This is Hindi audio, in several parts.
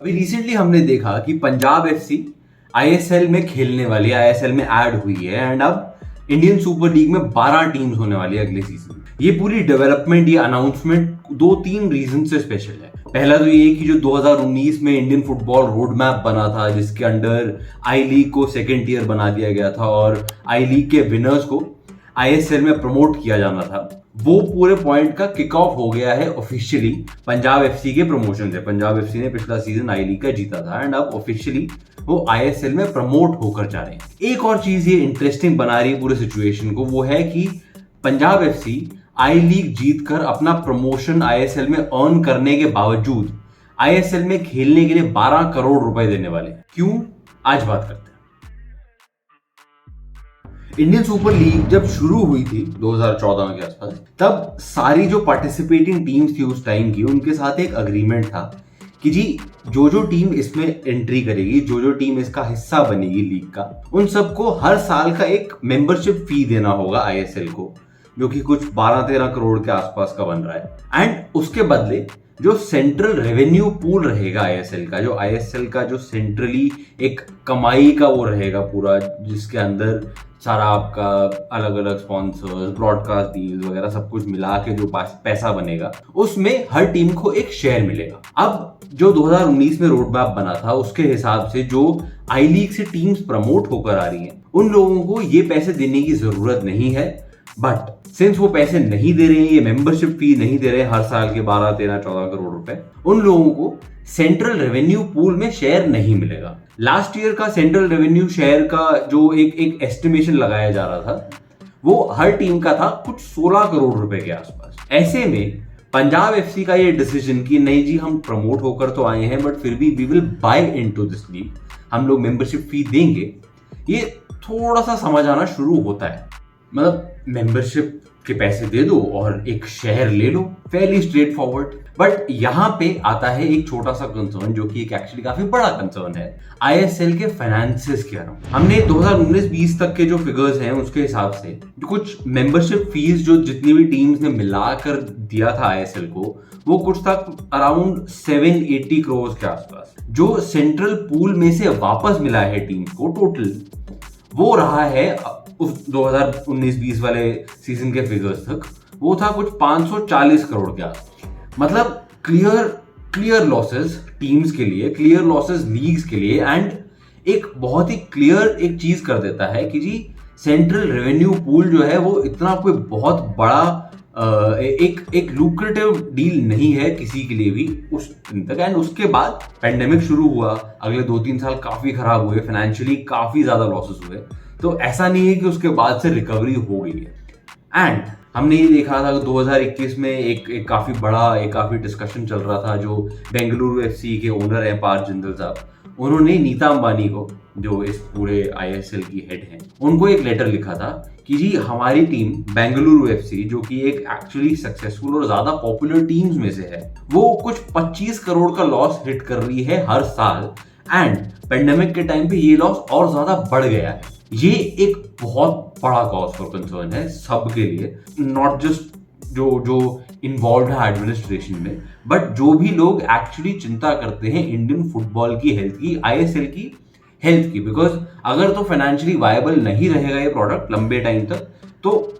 अभी रिसेंटली हमने देखा कि पंजाब एफसी आईएसएल में खेलने वाली है, आईएसएल में ऐड हुई है एंड अब इंडियन सुपर लीग में 12 टीम्स होने वाली है अगले सीजन में। ये पूरी डेवलपमेंट, ये अनाउंसमेंट दो तीन रीजन से स्पेशल है। पहला तो ये कि जो 2019 में इंडियन फुटबॉल रोड मैप बना था, जिसके अंडर आई लीग को सेकेंड टियर बना दिया गया था और आई लीग के विनर्स को आईएसएल में प्रमोट किया जाना था, वो पूरे पॉइंट का किक ऑफ हो गया है ऑफिशियली पंजाब एफसी के प्रमोशन से। पंजाब एफसी ने पिछला सीजन आई लीग का जीता था एंड अब ऑफिशियली वो आईएसएल में प्रमोट होकर जा रहे हैं। एक और चीज ये इंटरेस्टिंग बना रही है पूरे सिचुएशन को, वो है कि पंजाब एफसी आई लीग जीतकर अपना प्रमोशन आईएसएल में अर्न करने के बावजूद आईएसएल में खेलने के लिए 12 करोड़ रुपए देने वाले। क्यों, आज बात करते हैं। इंडियन सुपर लीग जब शुरू हुई थी 2014 के आसपास, तब सारी जो पार्टिसिपेटिंग टीम्स थी उस टाइम की, उनके साथ एक अग्रीमेंट था कि जी जो टीम इसमें एंट्री करेगी, जो टीम इसका हिस्सा बनेगी लीग का, उन सबको हर साल का एक मेंबरशिप फी देना होगा आईएसएल को, जो कि कुछ 12-13 करोड़ के आसपास का बन रहा है। एंड उसके बदले जो सेंट्रल रेवेन्यू पूल रहेगा आईएसएल का, जो आईएसएल का जो सेंट्रली एक कमाई का वो रहेगा पूरा, जिसके अंदर सारा आपका अलग अलग स्पॉन्सर्स, ब्रॉडकास्ट डील्स वगैरह सब कुछ मिला के जो पैसा बनेगा, उसमें हर टीम को एक शेयर मिलेगा। अब जो 2019 में रोड मैप बना था उसके हिसाब से जो आई लीग से टीम्स प्रमोट होकर आ रही हैं, उन लोगों को ये पैसे देने की जरूरत नहीं है। बट सिंस वो पैसे नहीं दे रहे हैं, ये मेंबरशिप फी नहीं दे रहे हैं हर साल के 12, 13, 14 करोड़ रुपए, उन लोगों को सेंट्रल रेवेन्यू पूल में शेयर नहीं मिलेगा। लास्ट ईयर का सेंट्रल रेवेन्यू शेयर का जो एक एस्टिमेशन लगाया जा रहा था, वो हर टीम का था कुछ 16 करोड़ रुपए के आसपास। ऐसे में पंजाब एफसी का ये डिसीजन कि नहीं जी, हम प्रमोट होकर तो आए हैं बट फिर भी we will buy into this league, हम लोग मेंबरशिप फी देंगे, ये थोड़ा सा समझ आना शुरू होता है। मतलब मेंबरशिप के पैसे दे दो और एक शेयर ले लो, फेयरली स्ट्रेट फॉरवर्ड। बट यहाँ पे आता है एक छोटा सा कंसर्न, जो कि एक एक्चुअली काफी बड़ा कंसर्न है आईएसएल के फाइनेंसेस के अराउंड। हमने 2019-20 तक के जो फिगर्स हैं उसके हिसाब से कुछ मेंबरशिप फीस जो जितनी भी टीम्स ने मिलाकर दिया था आईएसएल को, वो कुछ था अराउंड 780 करोड़ के आसपास। जो सेंट्रल पूल में से वापस मिला है टीम्स को टोटल, वो रहा है उस 2019-20 वाले सीजन के फिगर्स तक, वो था कुछ 540 करोड़ के आसपास। मतलब क्लियर लॉसेस टीम्स के लिए, क्लियर लॉसेस लीग्स के लिए, एंड एक बहुत ही क्लियर एक चीज कर देता है कि जी सेंट्रल रेवेन्यू पूल जो है वो इतना कोई बहुत बड़ा एक लुक्रेटिव डील नहीं है किसी के लिए भी उस दिन तक। एंड उसके बाद पेंडेमिक शुरू हुआ, अगले 2-3 साल काफी खराब हुए, फाइनेंशियली काफी ज्यादा लॉसेस हुए, तो ऐसा नहीं है कि उसके बाद से रिकवरी हो गई है। एंड हमने ये देखा था कि 2021 में एक काफी डिस्कशन चल रहा था, जो बेंगलुरु एफसी के ओनर हैं पार्थ जिंदल साहब, उन्होंने नीता अंबानी को, जो इस पूरे आईएसएल की हेड हैं, उनको एक लेटर लिखा था कि जी हमारी टीम बेंगलुरु एफसी, जो कि एक एक्चुअली सक्सेसफुल और ज्यादा पॉपुलर टीम्स में से है, वो कुछ 25 करोड़ का लॉस हिट कर रही है हर साल, एंड पेंडेमिक के टाइम पे ये लॉस और ज्यादा बढ़ गया है। ये एक बहुत बड़ा कॉज फॉर कंसर्न है सबके लिए, नॉट जस्ट जो इन्वॉल्व है एडमिनिस्ट्रेशन में, बट जो भी लोग एक्चुअली चिंता करते हैं इंडियन फुटबॉल की हेल्थ की, आईएसएल की हेल्थ की। बिकॉज अगर तो फाइनेंशियली वायबल नहीं रहेगा ये प्रोडक्ट लंबे टाइम तक, तो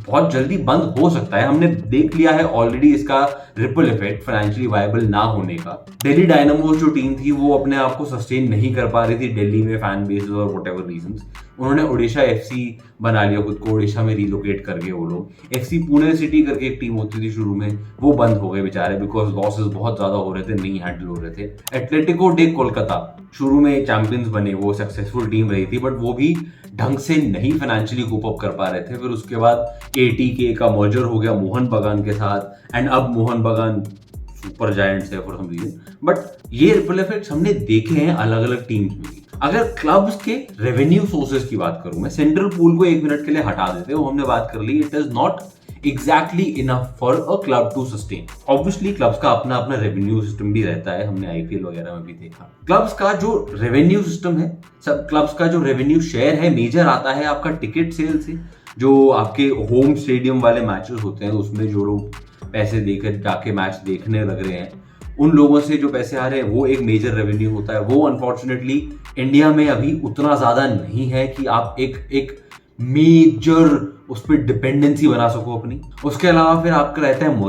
बहुत जल्दी बंद हो सकता है। हमने देख लिया है ऑलरेडी इसका रिपल इफेक्ट फाइनेंशियली वायबल ना होने का। दिल्ली डायनामोस जो टीम थी वो अपने आप को सस्टेन नहीं कर पा रही थी दिल्ली में, फैन बेसेस और व्हाटएवर रीजंस। उन्होंने ओडिशा एफसी बना लिया खुद को, ओडिशा में रिलोकेट करके वो लोग। एफसी पुणे सिटी करके एक टीम होती थी शुरू में, वो बंद हो गए बेचारे, बिकॉज लॉसेस बहुत ज्यादा हो रहे थे, नहीं हैंडल हो रहे थे। एटलेटिको डे कोलकाता शुरू में चैंपियंस बने, वो सक्सेसफुल टीम रही थी, बट वो भी ढंग से नहीं फाइनेंशियली कोप अप कर पा रहे थे। फिर उसके बाद एटीके का मर्जर हो गया मोहन बगान के साथ, एंड अब मोहन बगान सुपर जायंट्स है फॉर सम रीजन। बट ये रिपल इफेक्ट्स हमने देखे हैं अलग अलग टीम्स में। अगर क्लब्स के रेवेन्यू सोर्सेज की बात करूं मैं, सेंट्रल पूल को एक मिनट के लिए हटा देते हो, हमने बात कर ली, it is not exactly enough for a club to sustain. Obviously clubs का अपना अपना रेवेन्यू सिस्टम भी रहता है, हमने आईपीएल वगैरह में भी देखा। क्लब्स का जो रेवेन्यू सिस्टम है, सब क्लब्स का जो रेवेन्यू शेयर है मेजर आता है आपका टिकट सेल से। जो आपके होम स्टेडियम वाले मैचेस होते हैं उसमें जो लोग पैसे देकर जाके मैच देखने लग रहे हैं, उन लोगों से जो पैसे आ रहे हैं वो एक मेजर रेवेन्यू होता है। वो अनफॉर्चुनेटली इंडिया में अभी उतना ज्यादा नहीं है कि आप एक मेजर उस पर डिपेंडेंसी बना सको अपनी। उसके अलावा फिर आपका रहता है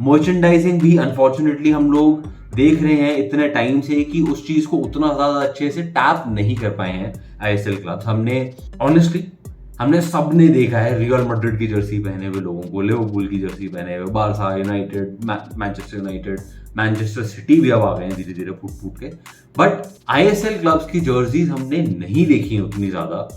मर्चेंडाइजिंग भी अनफॉर्चुनेटली हम लोग देख रहे हैं इतने टाइम से कि उस चीज को उतना ज्यादा अच्छे से टैप नहीं कर पाए हैं आईएसएल क्लब्स। हमने सबने देखा है रियल मैड्रिड की जर्सी पहने हुए लोगों को, लिवरपूल की जर्सी पहने हुए, Barça, United, Manchester United, Manchester city भी अब आ गए हैं धीरे धीरे फूट फूट के। बट आईएसएल क्लब्स की जर्सीज हमने नहीं देखी है उतनी ज्यादा,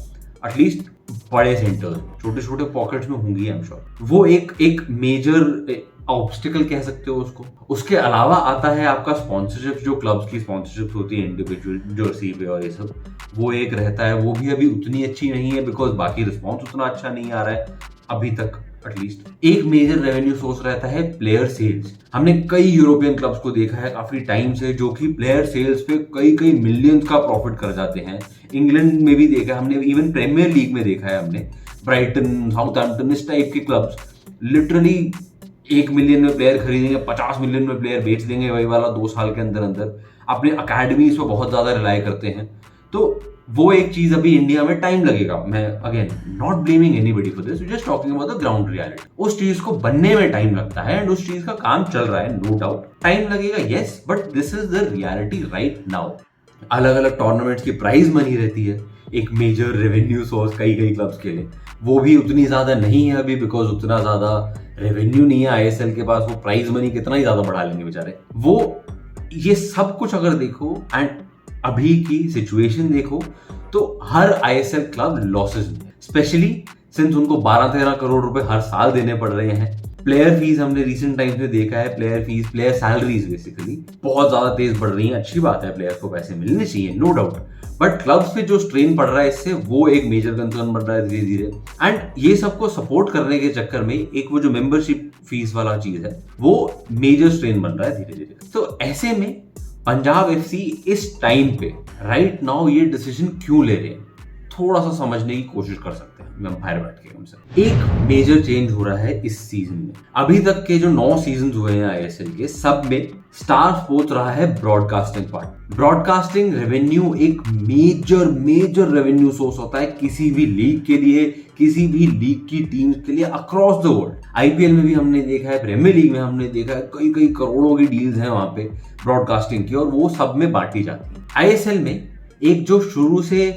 एटलीस्ट बड़े सेंटर्स, छोटे छोटे पॉकेट्स में होंगी आई एम श्योर। वो एक मेजर ऑब्स्टिकल कह सकते हो उसको। उसके अलावा आता है आपका स्पॉन्सरशिप, जो क्लब्स की स्पॉन्सरशिप होती है इंडिविजुअल जर्सी पे और ये सब, वो एक रहता है। वो भी अभी उतनी अच्छी नहीं है बिकॉज बाकी रिस्पॉन्स उतना अच्छा नहीं आ रहा है अभी तक एटलीस्ट। एक मेजर रेवेन्यू सोर्स रहता है प्लेयर सेल्स। हमने कई यूरोपियन क्लब्स को देखा है काफी टाइम से जो कि प्लेयर सेल्स पे कई मिलियंस का प्रॉफिट कर जाते हैं। इंग्लैंड में भी देखा है हमने, इवन प्रीमियर लीग में देखा है हमने, ब्राइटन, साउथहैम्पटन, इस टाइप के क्लब्स लिटरली 1 मिलियन में प्लेयर खरीदेंगे, 50 मिलियन में प्लेयर बेच देंगे, वही वाला 2 साल के अंदर अंदर। अपने अकेडमीज पर बहुत ज्यादा रिलाई करते हैं। तो वो एक चीज अभी इंडिया में टाइम लगेगा। मैं again not blaming anybody for this, just talking about the ground reality. उस चीज को बनने में टाइम लगता है एंड उस चीज का काम चल रहा है, नो डाउट टाइम लगेगा, yes, but this is the reality right now. अलग अलग टूर्नामेंट्स की प्राइज मनी रहती है, एक मेजर रेवेन्यू सोर्स कई क्लब्स के लिए। वो भी उतनी ज्यादा नहीं है अभी बिकॉज उतना ज्यादा रेवेन्यू नहीं है आईएसएल के पास। वो प्राइज मनी कितना ही ज्यादा बढ़ा लेंगे बेचारे वो। ये सब कुछ अगर देखो एंड अभी की सिचुएशन देखो तो हर आईएसएल क्लब लॉसेस में, स्पेशली सिंस उनको 12-13 करोड़ रुपए हर साल देने पड़ रहे हैं। प्लेयर फीस हमने रिसेंट टाइम्स में देखा है, प्लेयर सैलरीज बेसिकली बहुत ज्यादा तेज बढ़ रही है। अच्छी बात है, प्लेयर्स को पैसे मिलने चाहिए, नो डाउट, बट क्लब्स पे जो स्ट्रेन पड़ रहा है इससे वो एक मेजर कंसर्न बन रहा है धीरे धीरे। एंड ये सबको सपोर्ट करने के चक्कर में एक वो जो मेंबरशिप फीस वाला चीज है वो मेजर स्ट्रेन बन रहा है धीरे धीरे। तो ऐसे में पंजाब एफसी इस टाइम पे राइट नाउ ये डिसीजन क्यों ले रहे हैं, थोड़ा सा समझने की कोशिश कर सकते हैं हम बाहर बैठ के। हमसे एक मेजर चेंज हो रहा है इस सीजन में। अभी तक के जो 9 सीजन हुए हैं आईएसएल के, सब में स्टार स्पोर्ट्स रहा है ब्रॉडकास्टिंग पार्ट। ब्रॉडकास्टिंग रेवेन्यू एक मेजर रेवेन्यू सोर्स होता है किसी भी लीग के लिए, किसी भी लीग की टीम के लिए अक्रॉस द वर्ल्ड। आईपीएल में भी हमने देखा है, प्रीमियर लीग में हमने देखा है, कई करोड़ों की डील्स हैं वहां पे ब्रॉडकास्टिंग की और वो सब में बांटी जाती है। आईएसएल में एक जो शुरू से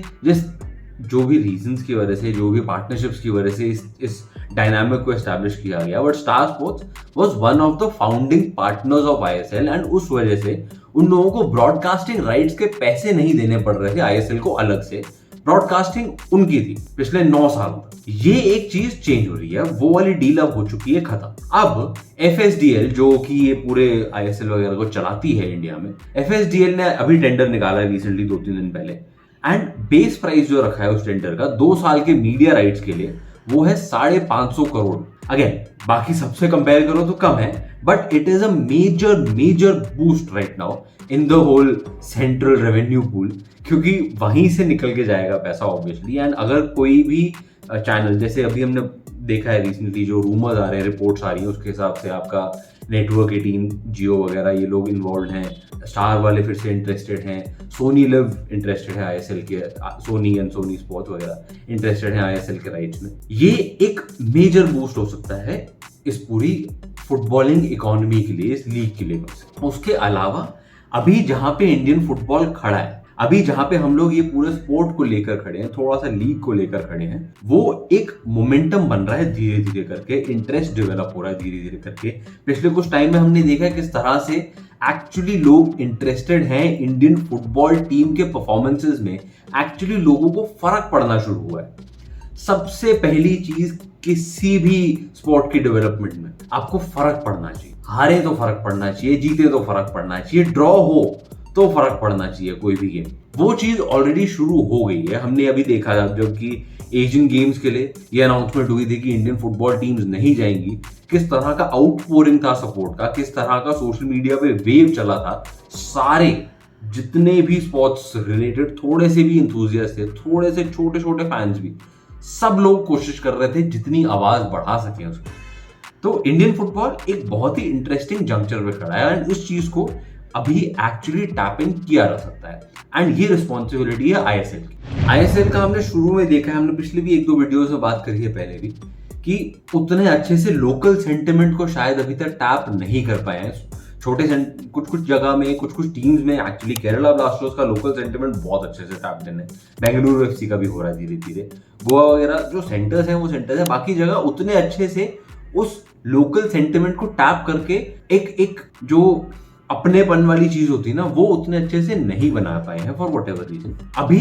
जो भी रीजंस की वजह से, जो भी पार्टनरशिप्स की वजह से इस डायनामिक को एस्टैब्लिश किया गया, but star sports was one of the founding partners of ISL and उस वजह से उन लोगों को ब्रॉडकास्टिंग राइट्स के पैसे नहीं देने पड़ रहे थे आईएसएल को अलग से। ब्रॉडकास्टिंग उनकी थी पिछले 9 सालों तक। ये एक चीज चेंज हो रही है, वो वाली डील अब हो चुकी है खत्म। अब एफएसडीएल जो कि ये पूरे आईएसएल वगैरह को चलाती है इंडिया में, एफएसडीएल ने अभी टेंडर निकाला है रिसेंटली 2-3 दिन पहले एंड बेस प्राइस जो रखा है उस टेंडर का 2 साल के मीडिया राइट्स के लिए वो है 550 करोड़। अगेन बाकी सबसे कंपेयर करो तो कम है, but it is a major boost right now in the whole central revenue pool, क्योंकि वहीं से निकल के जाएगा पैसा ऑब्वियसली। एंड अगर कोई भी चैनल, जैसे अभी हमने देखा है रिसेंटली जो रूमर्स आ रहे हैं, रिपोर्ट्स आ रही है, उसके हिसाब से आपका नेटवर्क 18, जियो वगैरह ये लोग इन्वॉल्व हैं, स्टार वाले फिर से इंटरेस्टेड हैं, सोनी लिव इंटरेस्टेड है आईएसएल के, सोनी एंड सोनी स्पोर्ट्स वगैरह इंटरेस्टेड है आईएसएल के राइट्स में। ये एक मेजर बूस्ट हो सकता है इस पूरी फुटबॉलिंग इकोनॉमी के लिए, इस लीग के लिए। उसके अलावा अभी जहां पे इंडियन फुटबॉल खड़ा है, अभी जहां पे हम लोग ये पूरे स्पोर्ट को लेकर खड़े हैं, थोड़ा सा लीग को लेकर खड़े हैं, वो एक मोमेंटम बन रहा है धीरे धीरे करके, इंटरेस्ट डेवलप हो रहा है धीरे धीरे करके। पिछले कुछ टाइम में हमने देखा है किस तरह से एक्चुअली लोग इंटरेस्टेड हैं इंडियन फुटबॉल टीम के परफॉर्मेंसेस में, एक्चुअली लोगों को फर्क पड़ना शुरू हुआ है। सबसे पहली चीज किसी भी स्पोर्ट की डेवलपमेंट में आपको फर्क पड़ना चाहिए। हारे तो फर्क पड़ना चाहिए, जीते तो फर्क पड़ना चाहिए, ड्रॉ हो तो फर्क पड़ना चाहिए कोई भी गेम। वो चीज ऑलरेडी शुरू हो गई है। हमने अभी देखा जबकि एशियन गेम्स के लिए ये अनाउंसमेंट हुई थी कि इंडियन फुटबॉल टीम्स नहीं जाएंगी, किस तरह का आउटपोरिंग था सपोर्ट का, किस तरह का सोशल मीडिया पे वेव चला था। सारे जितने भी स्पोर्ट्स रिलेटेड थोड़े से भी इंथुजियास्ट थे, थोड़े से छोटे फैंस भी, सब लोग कोशिश कर रहे थे जितनी आवाज बढ़ा सके उसको। तो इंडियन फुटबॉल एक बहुत ही इंटरेस्टिंग जंक्चर पे खड़ा है एंड इस चीज को अभी एक्चुअली टैप इन किया जा सकता है एंड ये रिस्पॉन्सिबिलिटी है आईएसएल की। आईएसएल का हमने शुरू में देखा है, हमने पिछले भी 1-2 वीडियोस में बात करी है पहले भी, कि उतने अच्छे से लोकल सेंटिमेंट को शायद अभी तक टैप नहीं कर पाए हैं। छोटे कुछ जगह में कुछ टीम्स में एक्चुअली केरला ब्लास्टर्स का लोकल सेंटिमेंट बहुत अच्छे से टैप इन है, बेंगलुरु एफसी का भी हो रहा है धीरे धीरे, गोवा वगैरह जो सेंटर्स हैं वो सेंटर्स है, बाकी जगह उतने अच्छे से उस लोकल सेंटिमेंट को टैप करके एक जो अपनेपन वाली चीज होती है ना, वो उतने अच्छे से नहीं बना पाए हैं फॉर वट एवर रीजन। अभी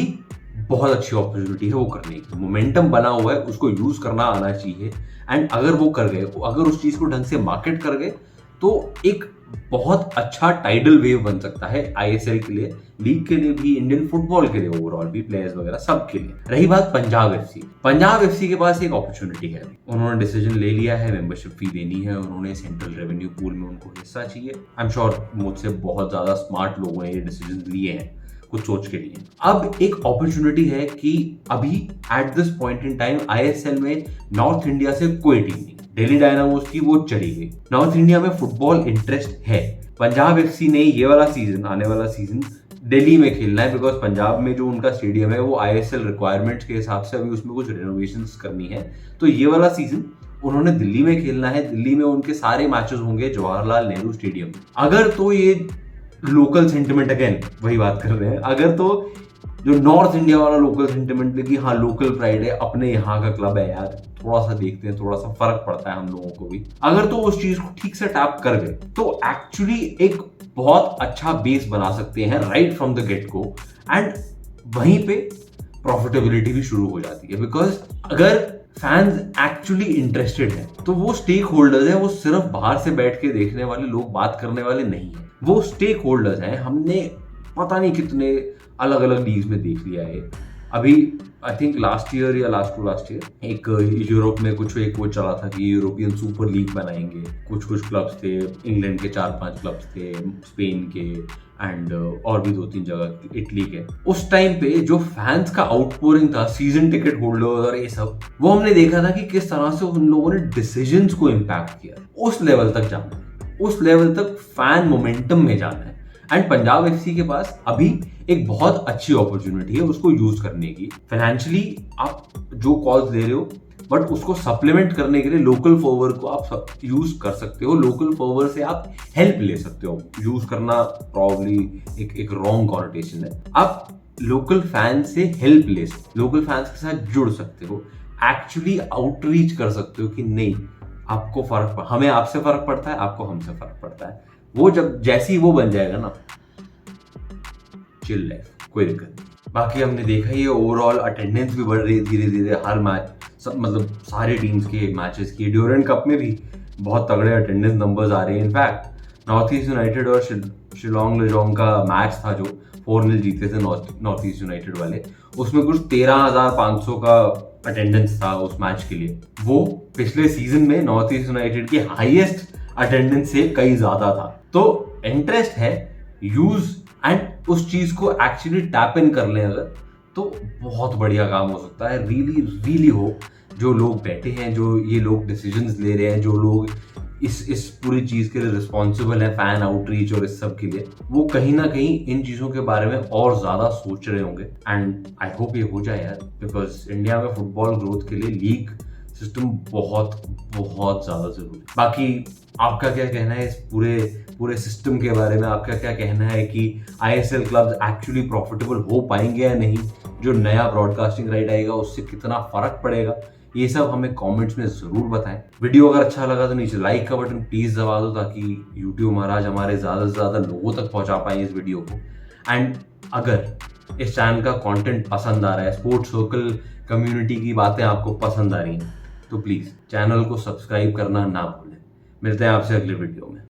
बहुत अच्छी अपॉर्चुनिटी है वो करने की, मोमेंटम बना हुआ है, उसको यूज करना आना चाहिए एंड अगर वो कर गए, अगर उस चीज को ढंग से मार्केट कर गए तो एक बहुत अच्छा टाइडल वेव बन सकता है आईएसएल के लिए, लीग के लिए भी, इंडियन फुटबॉल के लिए ओवरऑल भी, प्लेयर्स वगैरह सब के लिए। रही बात पंजाब एफसी के पास एक अपॉर्चुनिटी है, उन्होंने डिसीजन ले लिया है, मेंबरशिप फी देनी है, उन्होंने सेंट्रल रेवेन्यू पूल में उनको हिस्सा चाहिए। आई एम श्योर मुझसे बहुत ज्यादा स्मार्ट लोगों ने ये डिसीजन लिए हैं कुछ सोच के लिए। अब एक अपॉर्चुनिटी है कि अभी at this point in time ISL में नॉर्थ इंडिया से कोई टीम नहीं, दिल्ली डायनामोस की वो चली गई, नॉर्थ इंडिया में फुटबॉल इंटरेस्ट है। पंजाब एफसी ने ये वाला सीजन, आने वाला सीजन दिल्ली में खेलना है, बिकॉज पंजाब में जो उनका स्टेडियम है वो आईएसएल रिक्वायरमेंट्स के हिसाब से अभी उसमें कुछ रेनोवेशंस करनी है, तो ये वाला सीजन उन्होंने दिल्ली में खेलना है। दिल्ली में उनके सारे मैचेस होंगे जवाहरलाल नेहरू स्टेडियम। अगर तो ये लोकल सेंटिमेंट, अगेन वही बात कर रहे हैं, अगर तो जो नॉर्थ इंडिया वाला लोकल सेंटिमेंट है कि हाँ लोकल प्राइड है, अपने यहाँ का क्लब है यार, थोड़ा सा देखते हैं, थोड़ा सा फर्क पड़ता है हम लोगों को भी, अगर तो उस चीज को ठीक से टैप कर गए तो एक्चुअली एक बहुत अच्छा बेस बना सकते हैं राइट फ्रॉम द गेट को एंड वहीं पे प्रॉफिटेबिलिटी भी शुरू हो जाती है। बिकॉज अगर फैंस एक्चुअली इंटरेस्टेड है तो वो स्टेक होल्डर्स है, वो सिर्फ बाहर से बैठ के देखने वाले लोग, बात करने वाले नहीं है, वो स्टेक होल्डर्स हैं। हमने पता नहीं कितने अलग अलग लीग्स में देख लिया है। अभी आई थिंक लास्ट ईयर या लास्ट टू लास्ट ईयर एक यूरोप में कुछ एक वो चला था कि यूरोपियन सुपर लीग बनाएंगे, कुछ क्लब्स थे, इंग्लैंड के 4-5 क्लब्स थे, स्पेन के एंड और भी 2-3 जगह इटली के। उस टाइम पे जो फैंस का आउटपोरिंग था, सीजन टिकट होल्डर्स और ये सब, वो हमने देखा था कि किस तरह से उन लोगों ने डिसीजंस को इम्पैक्ट किया। उस लेवल तक जाना है, उस लेवल तक फैन मोमेंटम में जाना है एंड पंजाब एफसी के पास अभी एक बहुत अच्छी अपॉर्चुनिटी है उसको यूज करने की। फाइनेंशियली आप जो कॉल्स ले रहे हो, बट उसको सप्लीमेंट करने के लिए लोकल फॉरवर्ड को आप यूज कर सकते हो, लोकल फॉरवर्ड से आप हेल्प ले सकते हो। यूज करना प्रॉब्ली एक रॉन्ग कॉनोटेशन है, आप लोकल फैन से हेल्प ले सकते, लोकल फैंस के साथ जुड़ सकते हो, एक्चुअली आउटरीच कर सकते हो कि नहीं आपको फर्क, हमें आपसे फर्क पड़ता है, आपको हमसे फर्क पड़ता है। वो जब जैसी वो बन जाएगा ना, चिल लाइफ, कोई दिक्कत नहीं। बाकी हमने देखा ही है ओवरऑल अटेंडेंस भी बढ़ रही है धीरे धीरे, हर मैच सब, मतलब सारे टीम्स के मैचेस की, ड्यूरेंट कप में भी बहुत तगड़े अटेंडेंस नंबर्स आ रहे हैं। इनफैक्ट नॉर्थ ईस्ट यूनाइटेड और शिलोंग लजोंग का मैच था जो 4-0 जीते थे नॉर्थ ईस्ट यूनाइटेड वाले, उसमें कुछ 13,500 का अटेंडेंस था उस मैच के लिए। वो पिछले सीजन में नॉर्थ ईस्ट यूनाइटेड की हाईएस्ट अटेंडेंस से कई ज्यादा था। तो इंटरेस्ट है, यूज एंड उस चीज को एक्चुअली टैप इन कर लें अगर, तो बहुत बढ़िया काम हो सकता है। रियली हो जो लोग बैठे हैं, जो ये लोग डिसीजंस ले रहे हैं, जो लोग इस पूरी चीज के लिए रिस्पॉन्सिबल है, फैन आउटरीच और इस सब के लिए, वो कहीं ना कहीं इन चीजों के बारे में और ज्यादा सोच रहे होंगे एंड आई होप ये हो जाए यार, बिकॉज इंडिया में फुटबॉल ग्रोथ के लिए लीग सिस्टम बहुत बहुत ज्यादा जरूरी है। बाकी आपका क्या कहना है इस पूरे सिस्टम के बारे में? आपका क्या कहना है कि आईएसएल क्लब्स एक्चुअली प्रॉफिटेबल हो पाएंगे या नहीं? जो नया ब्रॉडकास्टिंग राइट आएगा उससे कितना फर्क पड़ेगा? ये सब हमें कमेंट्स में जरूर बताएं। वीडियो अगर अच्छा लगा तो नीचे लाइक का बटन प्लीज दबा दो, ताकि यूट्यूब महाराज हमारे ज्यादा से ज्यादा लोगों तक पहुंचा पाए इस वीडियो को। एंड अगर इस चैनल का कंटेंट पसंद आ रहा है, स्पोर्ट्स सर्कल कम्युनिटी की बातें आपको पसंद आ रही हैं, तो प्लीज चैनल को सब्सक्राइब करना ना भूलें। मिलते हैं आपसे अगले वीडियो में।